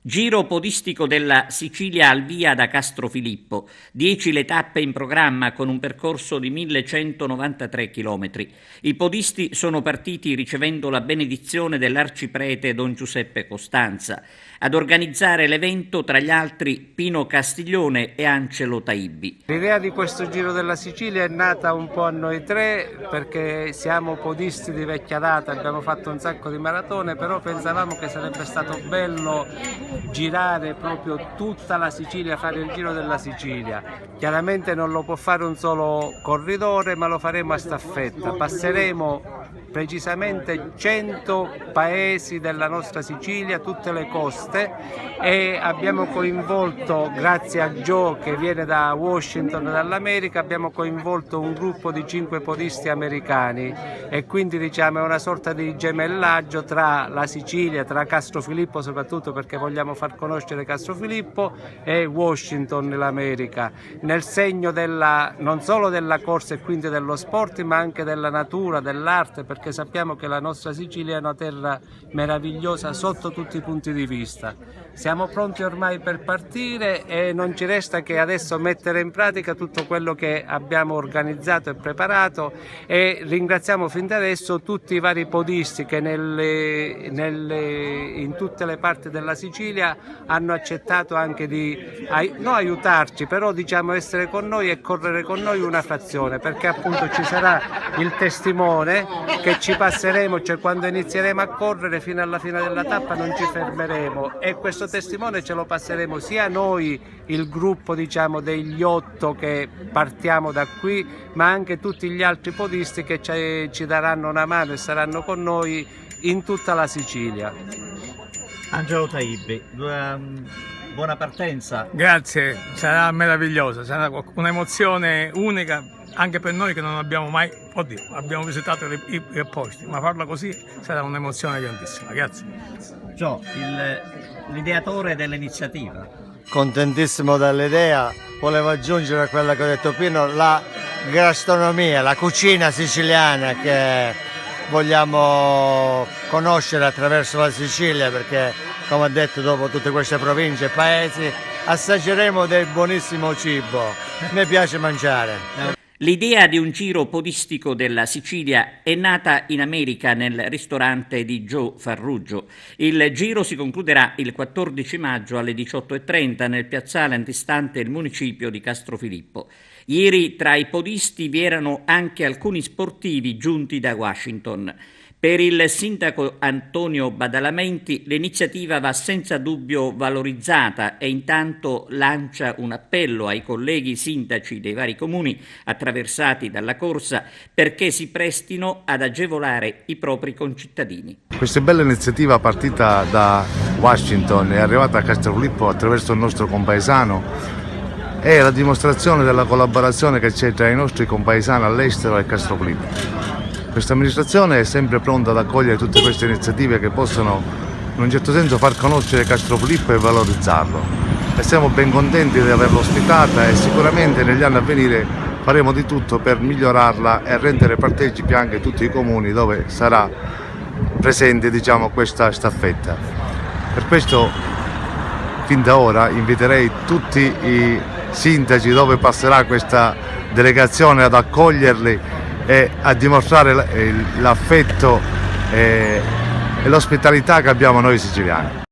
Giro podistico della Sicilia al via da Castrofilippo, 10 le tappe in programma con un percorso di 1193 km. I podisti sono partiti ricevendo la benedizione dell'arciprete Don Giuseppe Costanza. Ad organizzare l'evento, tra gli altri, Pino Castiglione e Angelo Taibbi. L'idea di questo Giro della Sicilia è nata un po' a noi tre perché siamo podisti di vecchia data, abbiamo fatto un sacco di maratone, però pensavamo che sarebbe stato bello girare proprio tutta la Sicilia, fare il Giro della Sicilia. Chiaramente non lo può fare un solo corridore, ma lo faremo a staffetta. Passeremo precisamente 100 paesi della nostra Sicilia, tutte le coste, e abbiamo coinvolto, grazie a Joe che viene da Washington, dall'America, abbiamo coinvolto un gruppo di 5 podisti americani e quindi diciamo è una sorta di gemellaggio tra la Sicilia, tra Castrofilippo soprattutto perché vogliamo far conoscere Castrofilippo, e Washington, l'America, nel segno non solo della corsa e quindi dello sport, ma anche della natura, dell'arte, perché sappiamo che la nostra Sicilia è una terra meravigliosa sotto tutti i punti di vista. Siamo pronti ormai per partire e non ci resta che adesso mettere in pratica tutto quello che abbiamo organizzato e preparato, e ringraziamo fin da adesso tutti i vari podisti che in tutte le parti della Sicilia hanno accettato anche di non aiutarci, però diciamo essere con noi e correre con noi una frazione, perché appunto ci sarà il testimone che ci passeremo, cioè quando inizieremo a correre fino alla fine della tappa non ci fermeremo, e questo testimone ce lo passeremo sia noi, il gruppo diciamo degli 8 che partiamo da qui, ma anche tutti gli altri podisti che ci daranno una mano e saranno con noi in tutta la Sicilia. Angelo Taibbi, buona partenza. Grazie, sarà meravigliosa, sarà un'emozione unica anche per noi che non abbiamo mai, abbiamo visitato i posti, ma farlo così sarà un'emozione grandissima. Grazie. Gio, l'ideatore dell'iniziativa. Contentissimo dell'idea, volevo aggiungere a quella che ha detto Pino, la gastronomia, la cucina siciliana che vogliamo conoscere attraverso la Sicilia, perché come ha detto dopo tutte queste province e paesi assaggeremo del buonissimo cibo, mi piace mangiare. L'idea di un giro podistico della Sicilia è nata in America nel ristorante di Joe Farruggio. Il giro si concluderà il 14 maggio alle 18:30 nel piazzale antistante il municipio di Castrofilippo. Ieri tra i podisti vi erano anche alcuni sportivi giunti da Washington. Per il sindaco Antonio Badalamenti l'iniziativa va senza dubbio valorizzata e intanto lancia un appello ai colleghi sindaci dei vari comuni attraversati dalla corsa perché si prestino ad agevolare i propri concittadini. Questa bella iniziativa partita da Washington è arrivata a Castrofilippo attraverso il nostro compaesano, è la dimostrazione della collaborazione che c'è tra i nostri compaesani all'estero e Castrofilippo. Questa amministrazione è sempre pronta ad accogliere tutte queste iniziative che possono in un certo senso far conoscere Castrofilippo e valorizzarlo, e siamo ben contenti di averla ospitata e sicuramente negli anni a venire faremo di tutto per migliorarla e rendere partecipi anche tutti i comuni dove sarà presente questa staffetta. Per questo fin da ora inviterei tutti i sindaci dove passerà questa delegazione ad accoglierli e a dimostrare l'affetto e l'ospitalità che abbiamo noi siciliani.